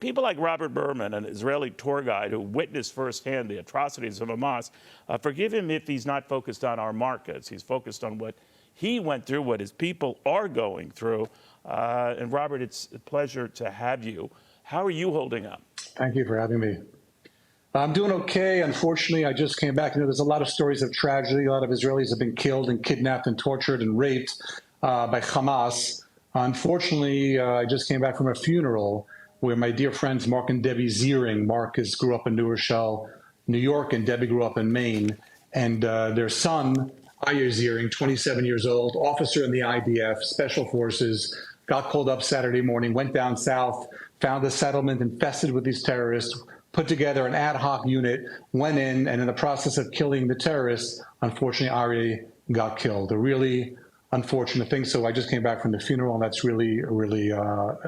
people like Robert Berman, an Israeli tour guide who witnessed firsthand the atrocities of Hamas, forgive him if he's not focused on our markets. He's focused on what he went through, what his people are going through. And Robert, it's a pleasure to have you. How are you holding up? Thank you for having me. I'm doing okay. Unfortunately, I just came back. There's a lot of stories of tragedy. A lot of Israelis have been killed and kidnapped and tortured and raped by Hamas. Unfortunately, I just came back from a funeral where my dear friends Mark and Debbie Ziering. Mark grew up in New Rochelle, New York, and Debbie grew up in Maine. And their son, Ayer Ziering, 27 years old, officer in the IDF, Special Forces, got called up Saturday morning, went down south, found a settlement infested with these terrorists, put together an ad hoc unit, went in, and in the process of killing the terrorists, unfortunately, Ari got killed. A really unfortunate thing. So I just came back from the funeral, and that's really, really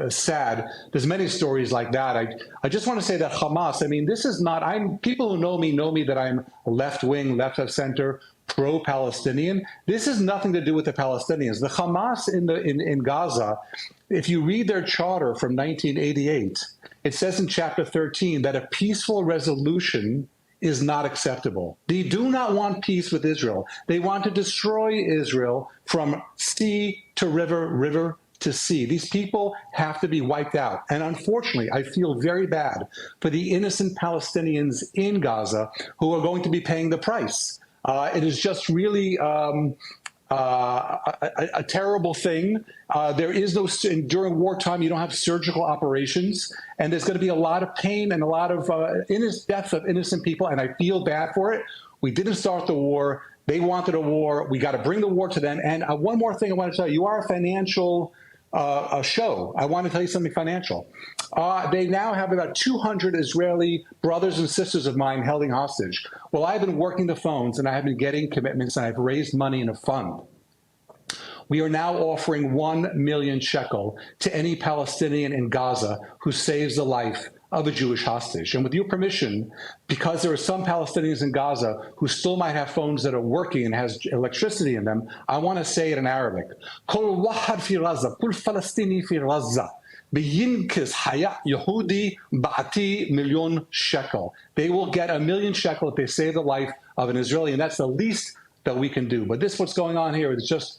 sad. There's many stories like that. I just want to say that Hamas, I mean, this is not, people who know me that I'm left-wing, left of center, pro-Palestinian. This has nothing to do with the Palestinians. The Hamas in Gaza, if you read their charter from 1988, it says in chapter 13 that a peaceful resolution is not acceptable. They do not want peace with Israel. They want to destroy Israel from sea to river, river to sea. These people have to be wiped out. And unfortunately, I feel very bad for the innocent Palestinians in Gaza who are going to be paying the price. It is just really a terrible thing. There is no, during wartime, you don't have surgical operations, and there's going to be a lot of pain and a lot of deaths of innocent people, and I feel bad for it. We didn't start the war. They wanted a war. We got to bring the war to them. And one more thing I want to tell you, you are a financial show. I want to tell you something financial. They now have about 200 Israeli brothers and sisters of mine held hostage. Well, I've been working the phones, and I have been getting commitments, and I've raised money in a fund. We are now offering 1 million shekel to any Palestinian in Gaza who saves the life of a Jewish hostage. And with your permission, because there are some Palestinians in Gaza who still might have phones that are working and has electricity in them, I want to say it in Arabic. Kol wahad fi Gaza, kul Falastini fi Gaza. Biyinkis haya Yehudi ba'ati million shekel. They will get 1 million shekel if they save the life of an Israeli, and that's the least that we can do. But this, what's going on here, is just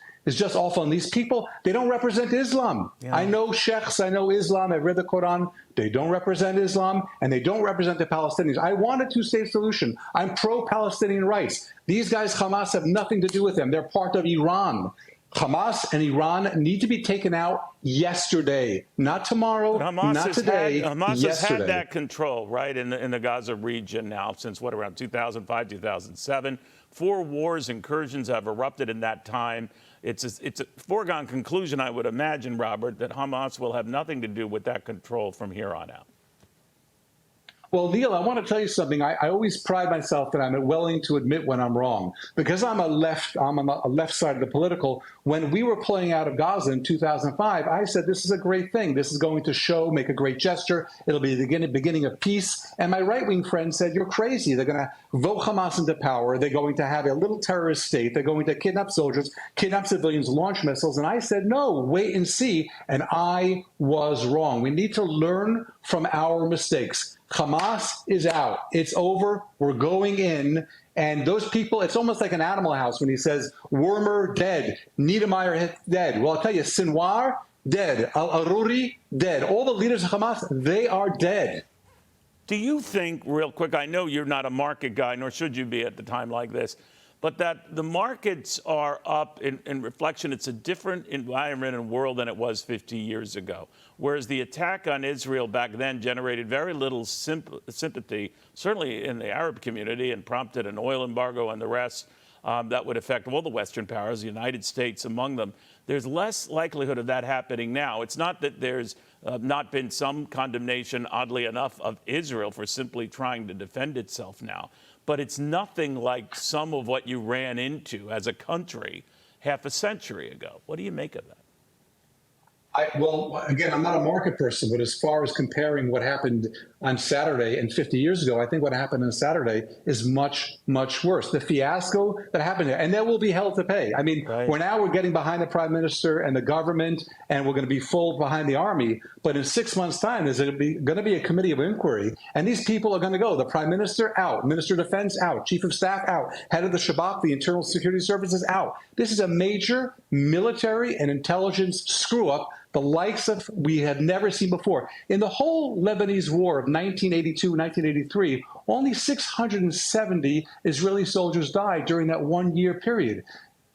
awful. And these people, they don't represent Islam. Yeah. I know sheikhs, I know Islam, I've read the Quran. They don't represent Islam, and they don't represent the Palestinians. I want a two-state solution. I'm pro-Palestinian rights. These guys, Hamas, have nothing to do with them. They're part of Iran. Hamas and Iran need to be taken out yesterday, not tomorrow, not today, Hamas yesterday. Has had that control, right, in the Gaza region now since, what, around 2005, 2007. 4 wars, incursions have erupted in that time. It's a foregone conclusion, I would imagine, Robert, that Hamas will have nothing to do with that control from here on out. Well, Neil, I want to tell you something. I always pride myself that I'm willing to admit when I'm wrong. Because I'm on a left side of the political. When we were pulling out of Gaza in 2005, I said, this is a great thing. This is going to make a great gesture. It'll be the beginning of peace. And my right-wing friend said, you're crazy. They're going to vote Hamas into power. They're going to have a little terrorist state. They're going to kidnap soldiers, kidnap civilians, launch missiles. And I said, no, wait and see. And I was wrong. We need to learn from our mistakes. Hamas is out. It's over. We're going in. And those people, it's almost like an Animal House when he says, Wormer dead, Niedermeyer dead. Well, I'll tell you, Sinwar dead, Al-Aruri dead. All the leaders of Hamas, they are dead. Do you think, real quick, I know you're not a market guy, nor should you be at the time like this, but that the markets are up in reflection. It's a different environment and world than it was 50 years ago. Whereas the attack on Israel back then generated very little sympathy, certainly in the Arab community, and prompted an oil embargo and the rest that would affect all the Western powers, the United States among them. There's less likelihood of that happening now. It's not that there's not been some condemnation, oddly enough, of Israel for simply trying to defend itself now. But it's nothing like some of what you ran into as a country half a century ago. What do you make of that? Well, again, I'm not a market person, but as far as comparing what happened on Saturday and 50 years ago, I think what happened on Saturday is much, much worse. The fiasco that happened there, and there will be hell to pay. I mean, Right. we're getting behind the prime minister and the government, and we're going to be full behind the army. But in 6 months' time, there's going to be a committee of inquiry, and these people are going to go. The prime minister out, minister of defense out, chief of staff out, head of the Shabak, the internal security services out. This is a major military and intelligence screw up, the likes of we had never seen before. In the whole Lebanese war of 1982, 1983, only 670 Israeli soldiers died during that 1 year period.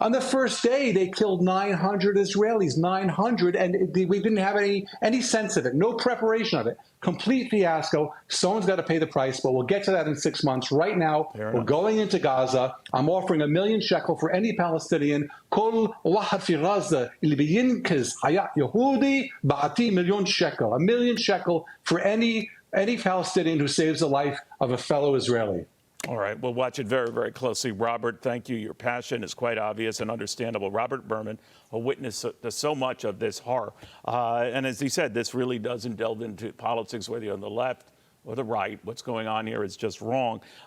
On the first day, they killed 900 Israelis, 900, and we didn't have any sense of it, no preparation of it. Complete fiasco. Someone's got to pay the price, but we'll get to that in 6 months. Right now, we're going into Gaza. I'm offering $1 million shekel for any Palestinian. Kol wahad fi Gaza اللي بينقذ حياة يهودي بعطيه $1 million shekel. $1 million shekel for any Palestinian who saves the life of a fellow Israeli. All right, we'll watch it very, very closely. Robert, thank you. Your passion is quite obvious and understandable. Robert Berman, a witness to so much of this horror. And as he said, this really doesn't delve into politics, whether you're on the left or the right. What's going on here is just wrong.